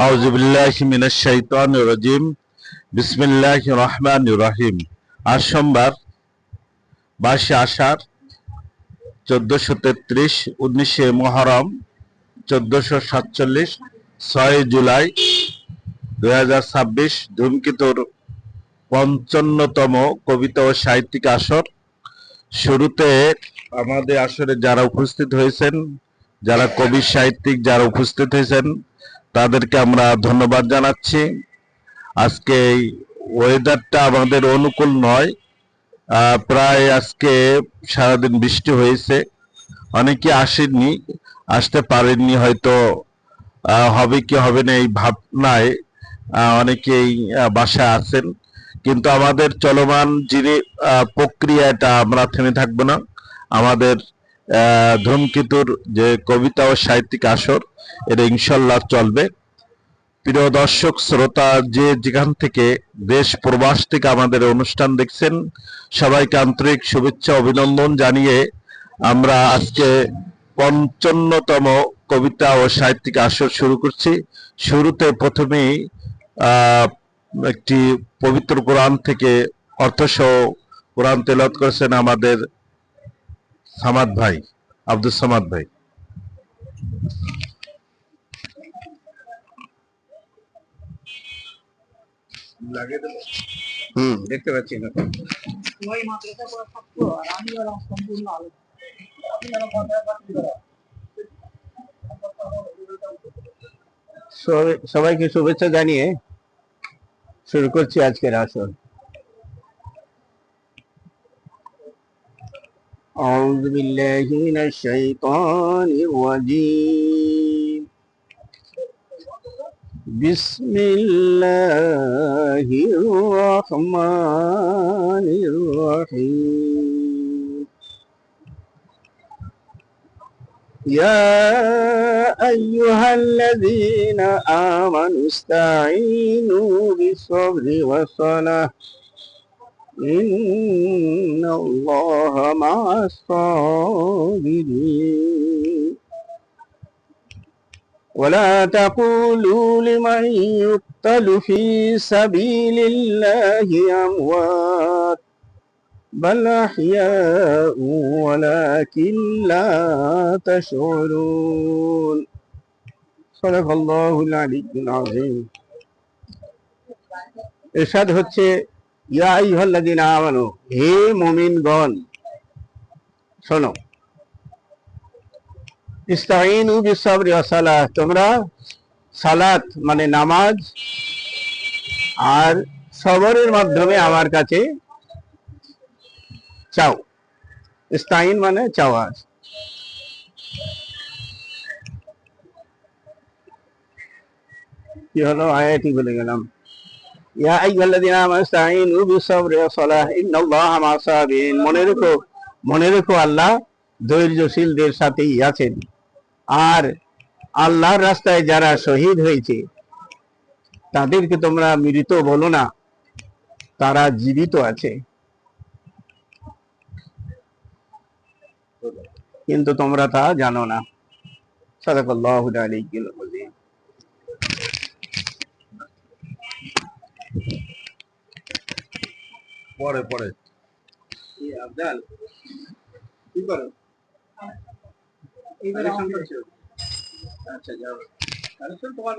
আউযু বিল্লাহি মিনাশ শাইতানির রাজিম। বিসমিল্লাহির রহমানির রহিম। আজ সোমবার 22 আষাঢ় 1433, 19 মুহররম 1447, 6 জুলাই 2026। ধূমকেতুর 55তম কবিতা ও সাহিত্যিক আসর। শুরুতে আমাদের আসরে যারা উপস্থিত হয়েছেন, যারা কবি সাহিত্যিক যারা উপস্থিত হয়েছেন, তাদেরকে আমরা ধন্যবাদ জানাচ্ছি। আজকে এই ওয়েদারটা আমাদের অনুকূল নয়। প্রায় আজকে সারাদিন বৃষ্টি হয়েছে। অনেকে আসেননি, আসতে পারেননি, হয়তো হবে কি হবে না এই ভাবনায় অনেকেই বাসায় আছেন। কিন্তু আমাদের চলমান যিনি প্রক্রিয়াটা আমরা থেমে থাকবো না। আমাদের ধূমকেতুর যে কবিতা ও সাহিত্যিক আসর, এটা ইনশাল্লাহ চলবে। প্রিয় দর্শক শ্রোতা, যে যেখান থেকে দেশ প্রবাস থেকে আমাদের অনুষ্ঠান দেখছেন, সবাইকে আন্তরিক শুভেচ্ছা অভিনন্দন জানিয়ে আমরা আজকে 55তম কবিতা ও সাহিত্যিক আসর শুরু করছি। শুরুতে প্রথমেই আহ একটি পবিত্র কোরআন থেকে অর্থসহ কোরআন তেলাওয়াত করেছেন আমাদের সামাদ ভাই, আব্দুল সামাদ ভাই। দেখতে পাচ্ছি না। সবাইকে শুভেচ্ছা জানিয়ে শুরু করছি আজকের আসর। أعوذ بالله من الشيطان الرجيم. بسم الله الرحمن الرحيم. يا أيها الذين آمنوا استعينوا بالصبر والصلاة إن الله مع الصابرين. ولا تقولوا لمن يقتل في سبيل الله أموات بل أحياء ولكن لا تشعرون. صدق الله العلي العظيم. ইরশাদ হচ্ছে, ইয়া আইয়ুহাল্লাযীনা আমানু, হে মুমিনগণ শোনো। ইস্তাঈনু বিসসবরি ওয়াস সালাহ, তোমরা সালাত মানে নামাজ আর সবরের মাধ্যমে আমার কাছে চাও। ইস্তাঈন মানে চাওয়া। কি হলো, আয়াতই বলে গেলাম। ইয়া আইয়ুহাল্লাযীনা আমানু ইস্তাঈনু বিসসবরি ওয়াস সালাহ ইন্নাল্লাহা মা'আস সাবিরিন। মনে রেখো আল্লাহ ধৈর্যশীলদের সাথেই আছেন। আর আল্লাহর রাস্তায় যারা শহীদ হয়েছে তাদেরকে তোমরা মৃত বলো না, তারা জীবিত আছে, কিন্তু তোমরা তা জানো না। সাদাকাল্লাহুল আলিয়্যুল আযীম। পরে পরে আফজাল কি করো? আচ্ছা যাও, তোমার